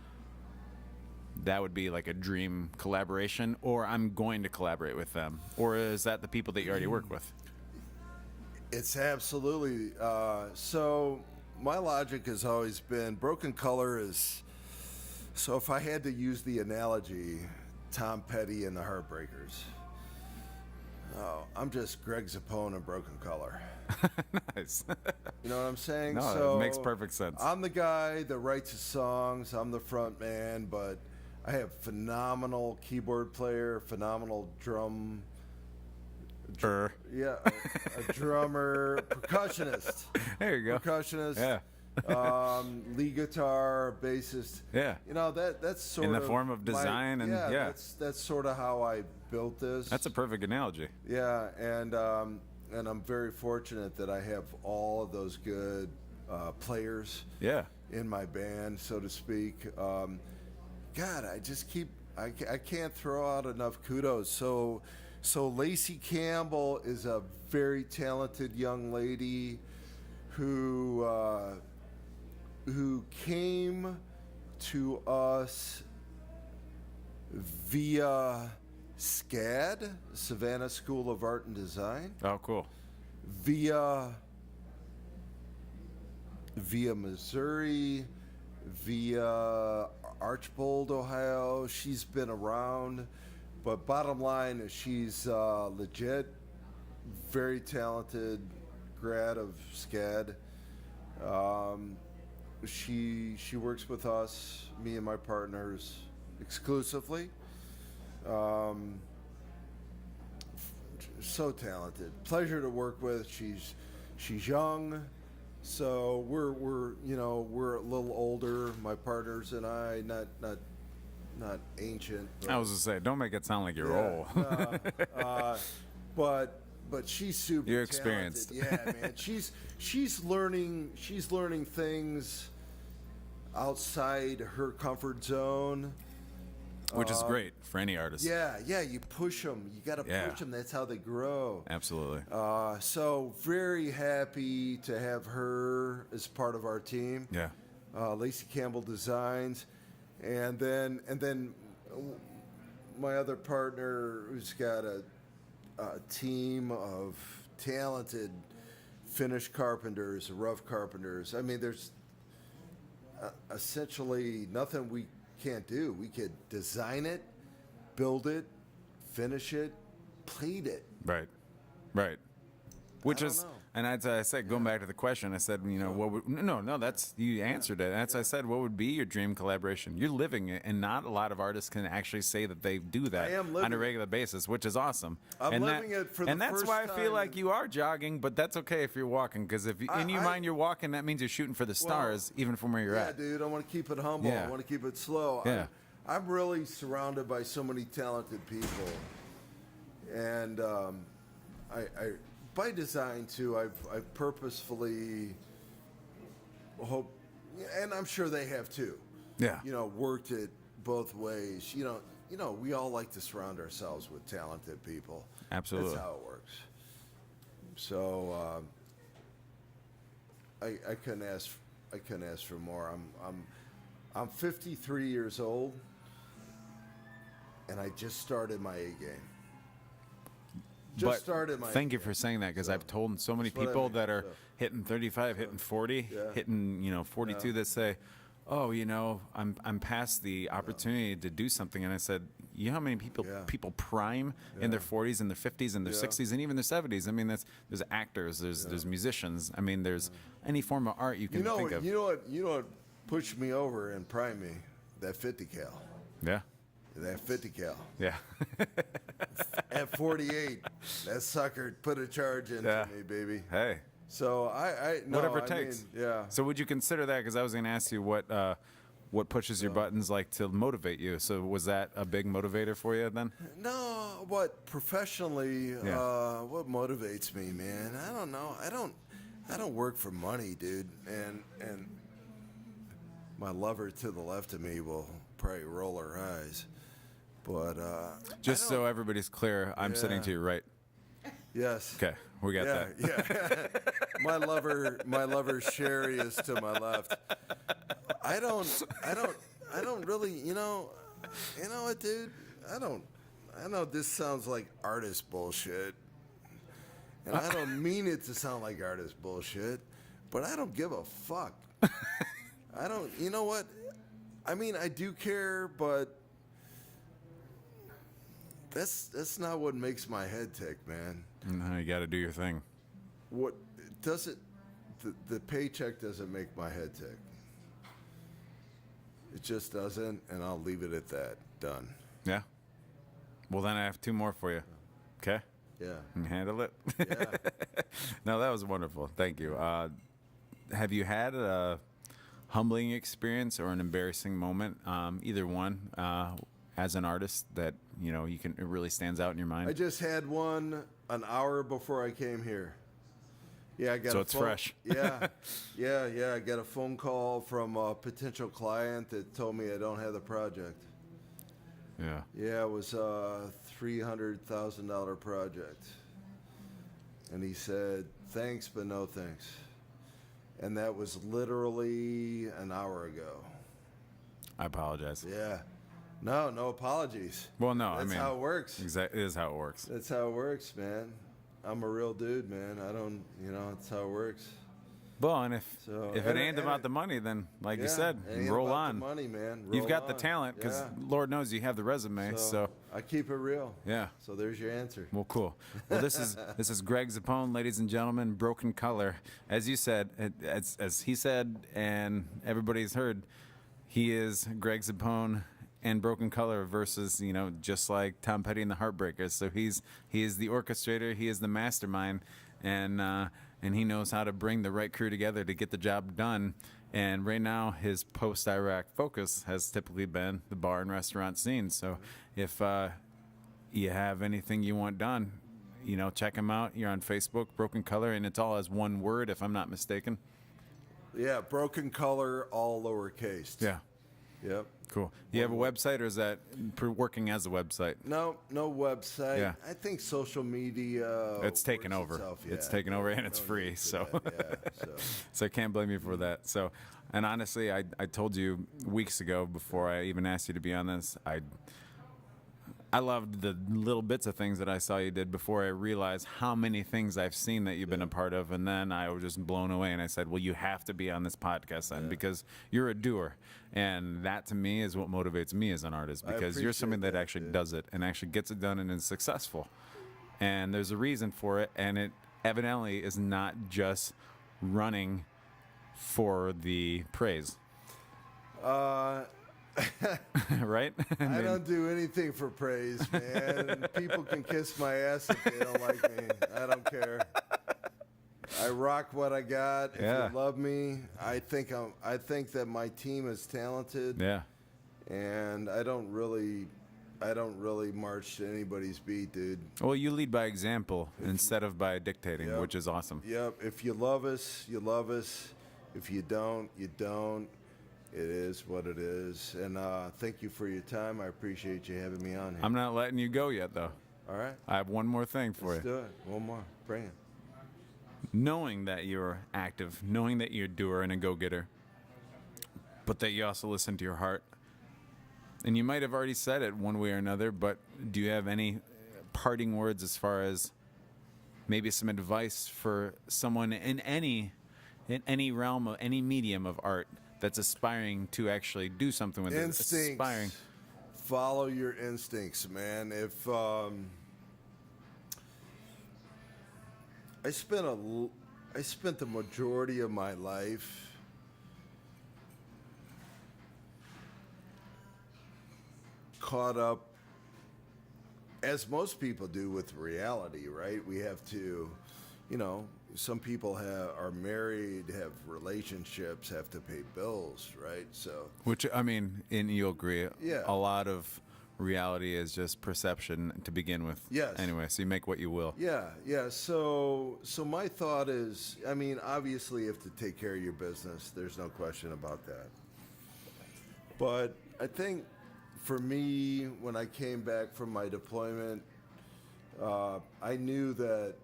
Speaker 1: that would be like a dream collaboration, or I'm going to collaborate with them? Or is that the people that you already work with?
Speaker 2: It's absolutely. So my logic has always been Broken Color is, so if I had to use the analogy, Tom Petty and the Heartbreakers. Oh, I'm just Greg Zappone and Broken Color.
Speaker 1: Nice.
Speaker 2: You know what I'm saying?
Speaker 1: No,
Speaker 2: so
Speaker 1: it makes perfect sense.
Speaker 2: I'm the guy that writes the songs. I'm the front man, but I have phenomenal keyboard player, phenomenal drum. Yeah, a drummer, percussionist.
Speaker 1: There you go.
Speaker 2: Percussionist.
Speaker 1: Yeah.
Speaker 2: Lead guitar, bassist.
Speaker 1: Yeah.
Speaker 2: You know that's sort
Speaker 1: in
Speaker 2: of
Speaker 1: the form of design
Speaker 2: that's sort of how I built this.
Speaker 1: That's a perfect analogy.
Speaker 2: Yeah, and I'm very fortunate that I have all of those good players.
Speaker 1: Yeah.
Speaker 2: In my band, so to speak. God, I can't throw out enough kudos. So Lacey Campbell is a very talented young lady who came to us via SCAD, Savannah School of Art and Design.
Speaker 1: Oh, cool.
Speaker 2: Via Missouri, via Archbold, Ohio. She's been around, but bottom line is she's legit, very talented grad of SCAD. She works with us, me and my partners, exclusively. Um, so talented, pleasure to work with. She's young, so we're we're a little older. My partners and I, not ancient.
Speaker 1: I was gonna say, don't make it sound like you're old.
Speaker 2: But she's super.
Speaker 1: You're experienced.
Speaker 2: Talented. Yeah, man. She's learning things outside her comfort zone.
Speaker 1: Which is great for any artist.
Speaker 2: Yeah, you push them. You got to push them. That's how they grow.
Speaker 1: Absolutely.
Speaker 2: So very happy to have her as part of our team.
Speaker 1: Yeah.
Speaker 2: Lacey Campbell Designs, and then my other partner who's got a team of talented finish carpenters, rough carpenters. I mean, there's essentially nothing we can't do. We could design it, build it, finish it, pleat it.
Speaker 1: Right. Which is, and as I said, going back to the question, I said, what would, no, that's, you answered it. That's, I said, what would be your dream collaboration? You're living it, and not a lot of artists can actually say that they do that on a regular basis, which is awesome.
Speaker 2: I'm living it for the
Speaker 1: and that's
Speaker 2: first
Speaker 1: why I feel
Speaker 2: time.
Speaker 1: like you are jogging, but that's okay if you're walking, because if in your mind you're walking, that means you're shooting for the stars, even from where you're at.
Speaker 2: Yeah, dude, I want to keep it humble.
Speaker 1: Yeah.
Speaker 2: I want to keep it slow.
Speaker 1: Yeah.
Speaker 2: I'm really surrounded by so many talented people, and I by design too. I've purposefully hope, and I'm sure they have too.
Speaker 1: Yeah.
Speaker 2: Worked it both ways. We all like to surround ourselves with talented people.
Speaker 1: Absolutely.
Speaker 2: That's how it works. So I couldn't ask for more. I'm 53 years old, and I just started my A game.
Speaker 1: Thank you for saying that, because I've told so many
Speaker 2: what I
Speaker 1: people
Speaker 2: mean,
Speaker 1: that are hitting 35, hitting 40, hitting 42 that say, "Oh, I'm past the opportunity to do something." And I said, "You know how many people prime in their 40s and their 50s and their 60s and even their 70s? I mean, there's actors, there's musicians. I mean, there's any form of art you can think of."
Speaker 2: You know what pushed me over and primed me? That 50 cal.
Speaker 1: Yeah.
Speaker 2: That 50 cal.
Speaker 1: Yeah.
Speaker 2: At 48, that sucker put a charge into me, baby.
Speaker 1: Hey.
Speaker 2: So
Speaker 1: Whatever it takes.
Speaker 2: Yeah.
Speaker 1: So would you consider that? Because I was going to ask you what pushes your buttons like to motivate you. So was that a big motivator for you then?
Speaker 2: No, what professionally? What motivates me, man? I don't know. I don't work for money, dude. And my lover to the left of me will probably roll her eyes. But
Speaker 1: just so everybody's clear, I'm sitting to your right.
Speaker 2: Yes.
Speaker 1: Okay, we got that.
Speaker 2: Yeah. my lover Sherry is to my left. I don't really, you know what, dude? I know this sounds like artist bullshit. And I don't mean it to sound like artist bullshit, but I don't give a fuck. You know what? I mean, I do care, but that's not what makes my head tick, man.
Speaker 1: No, you got to do your thing.
Speaker 2: What does it? The paycheck doesn't make my head tick. It just doesn't, and I'll leave it at that. Done.
Speaker 1: Yeah. Well, then I have two more for you. Okay.
Speaker 2: Yeah.
Speaker 1: You handle it.
Speaker 2: Yeah.
Speaker 1: No, that was wonderful. Thank you. Have you had a humbling experience or an embarrassing moment, either one, as an artist that it really stands out in your mind?
Speaker 2: I just had one an hour before I came here. Yeah, I got.
Speaker 1: So it's fresh.
Speaker 2: Yeah. I got a phone call from a potential client that told me I don't have the project.
Speaker 1: Yeah.
Speaker 2: Yeah, it was a $300,000 project, and he said thanks, but no thanks. And that was literally an hour ago.
Speaker 1: I apologize.
Speaker 2: Yeah. No apologies.
Speaker 1: Well, no,
Speaker 2: That's how it works.
Speaker 1: Exactly, it is how it works.
Speaker 2: That's how it works, man. I'm a real dude, man. I don't, that's how it works.
Speaker 1: Well, and if it ain't about the money, then like you said, roll on.
Speaker 2: The money, man.
Speaker 1: You've got the talent, because Lord knows you have the resume. So
Speaker 2: I keep it real.
Speaker 1: Yeah.
Speaker 2: So there's your answer.
Speaker 1: Well, cool. Well, this is Greg Zappone, ladies and gentlemen. Broken Color, as you said, as he said, and everybody's heard. He is Greg Zappone and Broken Color versus, just like Tom Petty and the Heartbreakers. So he is the orchestrator, he is the mastermind, and he knows how to bring the right crew together to get the job done. And right now, his post-Iraq focus has typically been the bar and restaurant scene. So if you have anything you want done, check him out. You're on Facebook, Broken Color, and it's all as one word, if I'm not mistaken.
Speaker 2: Yeah, Broken Color, all lowercase.
Speaker 1: Yeah.
Speaker 2: Yep.
Speaker 1: Cool. Do you have a website, or is that working as a website?
Speaker 2: No website.
Speaker 1: Yeah.
Speaker 2: I think social media.
Speaker 1: It's taken over. It's taken over, and it's free. So. So I can't blame you for that. So, and honestly, I told you weeks ago before I even asked you to be on this, I loved the little bits of things that I saw you did before I realized how many things I've seen that you've been a part of. And then I was just blown away. And I said, well, you have to be on this podcast then because you're a doer. And that to me is what motivates me as an artist, because you're somebody that actually does it and actually gets it done and is successful. And there's a reason for it. And it evidently is not just running for the praise. Right?
Speaker 2: I don't do anything for praise, man. People can kiss my ass if they don't like me. I don't care. I rock what I got. If you love me, I think that my team is talented.
Speaker 1: Yeah.
Speaker 2: And I don't really march to anybody's beat, dude.
Speaker 1: Well, you lead by example instead of by dictating, which is awesome.
Speaker 2: Yep. If you love us, you love us. If you don't, you don't. It is what it is. And thank you for your time. I appreciate you having me on here.
Speaker 1: I'm not letting you go yet, though.
Speaker 2: All right.
Speaker 1: I have one more thing for
Speaker 2: Let's do it. One more. Bring it.
Speaker 1: Knowing that you're active, knowing that you're a doer and a go-getter, but that you also listen to your heart. And you might have already said it one way or another, but do you have any parting words as far as maybe some advice for someone in any realm of any medium of art that's aspiring to actually do something with
Speaker 2: instincts.
Speaker 1: it? Aspiring.
Speaker 2: Follow your instincts, man. If I spent the majority of my life caught up, as most people do, with reality, right? We have to, some people are married, have relationships, have to pay bills, right? So,
Speaker 1: which, I mean, and you'll agree,
Speaker 2: Yeah.
Speaker 1: a lot of reality is just perception to begin with.
Speaker 2: Yes.
Speaker 1: Anyway, so you make what you will.
Speaker 2: Yeah. So my thought is, I mean, obviously you have to take care of your business. There's no question about that. But I think for me, when I came back from my deployment, I knew that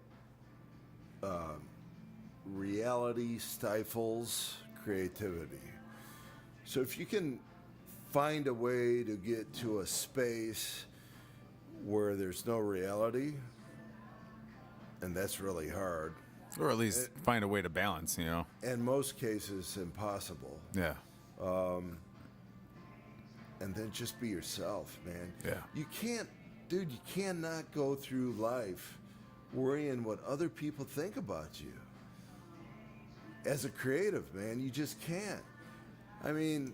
Speaker 2: reality stifles creativity. So if you can find a way to get to a space where there's no reality, and that's really hard.
Speaker 1: Or at least find a way to balance,
Speaker 2: In most cases, impossible.
Speaker 1: Yeah.
Speaker 2: And then just be yourself, man.
Speaker 1: Yeah.
Speaker 2: You cannot go through life worrying what other people think about you. As a creative, man, you just can't. I mean,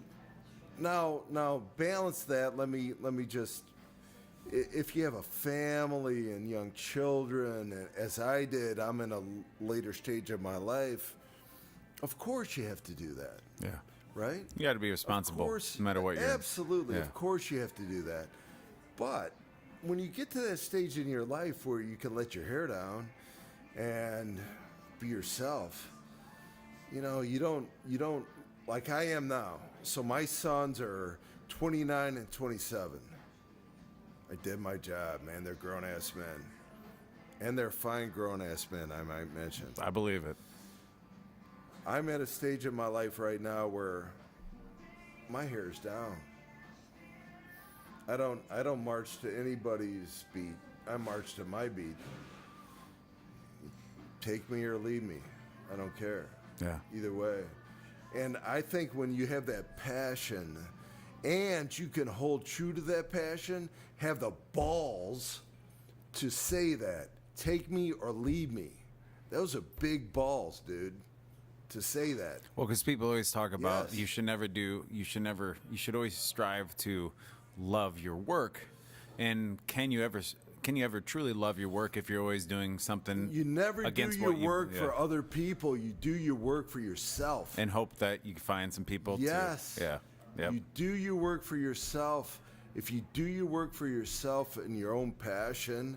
Speaker 2: now balance that. Let me just, if you have a family and young children, as I did, I'm in a later stage of my life, of course you have to do that.
Speaker 1: Yeah.
Speaker 2: Right?
Speaker 1: You got to be responsible,
Speaker 2: Of course,
Speaker 1: no matter what you're.
Speaker 2: Absolutely.
Speaker 1: Yeah.
Speaker 2: Of course you have to do that. But when you get to that stage in your life where you can let your hair down and be yourself, you don't like I am now. So my sons are 29 and 27. I did my job, man. They're grown-ass men. And they're fine grown-ass men, I might mention.
Speaker 1: I believe it.
Speaker 2: I'm at a stage in my life right now where my hair's down. I don't march to anybody's beat. I march to my beat. Take me or leave me. I don't care.
Speaker 1: Yeah.
Speaker 2: Either way. And I think when you have that passion and you can hold true to that passion, have the balls to say that, take me or leave me. Those are big balls, dude, to say that.
Speaker 1: Well, because people always talk about
Speaker 2: Yes.
Speaker 1: you should always strive to love your work. And can you ever truly love your work if you're always doing something
Speaker 2: You never do
Speaker 1: against
Speaker 2: your
Speaker 1: what you,
Speaker 2: work for other people. You do your work for yourself.
Speaker 1: and hope that you find some people
Speaker 2: Yes.
Speaker 1: to Yep.
Speaker 2: You do your work for yourself. If you do your work for yourself and your own passion,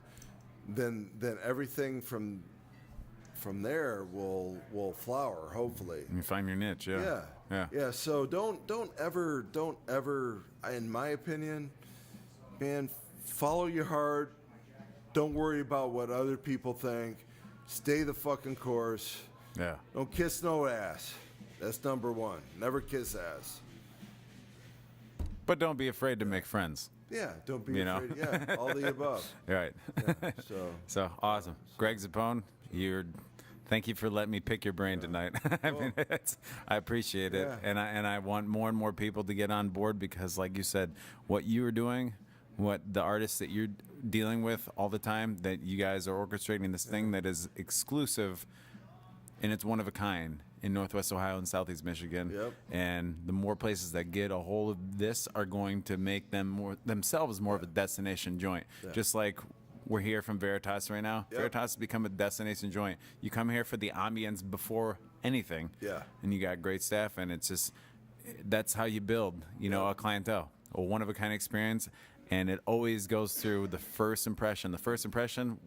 Speaker 2: then everything from there will flower, hopefully.
Speaker 1: You find your niche.
Speaker 2: Yeah. So don't ever, in my opinion, man, follow your heart. Don't worry about what other people think. Stay the fucking course.
Speaker 1: Yeah.
Speaker 2: Don't kiss no ass. That's number one. Never kiss ass.
Speaker 1: But don't be afraid to make friends.
Speaker 2: Yeah, don't be
Speaker 1: You know?
Speaker 2: afraid. Yeah, all the above.
Speaker 1: Right.
Speaker 2: Yeah,
Speaker 1: So awesome. Greg Zappone, thank you for letting me pick your brain tonight. I mean, I appreciate it.
Speaker 2: Yeah.
Speaker 1: And I want more and more people to get on board because, like you said, what you are doing, what the artists that you're dealing with all the time, that you guys are orchestrating this thing that is exclusive and it's one of a kind in Northwest Ohio and Southeast Michigan.
Speaker 2: Yep.
Speaker 1: And the more places that get a hold of this are going to make themselves more of a destination joint.
Speaker 2: Yeah.
Speaker 1: Just like we're here from Veritas right now.
Speaker 2: Yep.
Speaker 1: Veritas has become a destination joint. You come here for the ambience before anything.
Speaker 2: Yeah.
Speaker 1: And you got great staff, and it's just, that's how you build, a clientele, a one-of-a-kind experience. And it always goes through the first impression. The first impression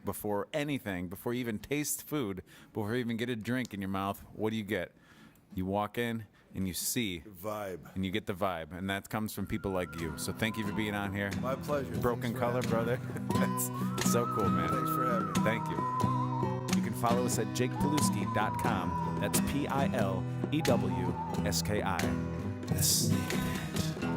Speaker 1: before anything, before you even taste food, before you even get a drink in your mouth, what do you get? You walk in and you see.
Speaker 2: Vibe.
Speaker 1: And you get the vibe. And that comes from people like you. So thank you for being on here.
Speaker 2: My pleasure.
Speaker 1: Broken
Speaker 2: Thanks for
Speaker 1: color,
Speaker 2: having me.
Speaker 1: brother. That's so cool, man.
Speaker 2: Thanks for having me.
Speaker 1: Thank you. You can follow us at jakepilewski.com. That's Pilewski.
Speaker 3: The Snake Pit.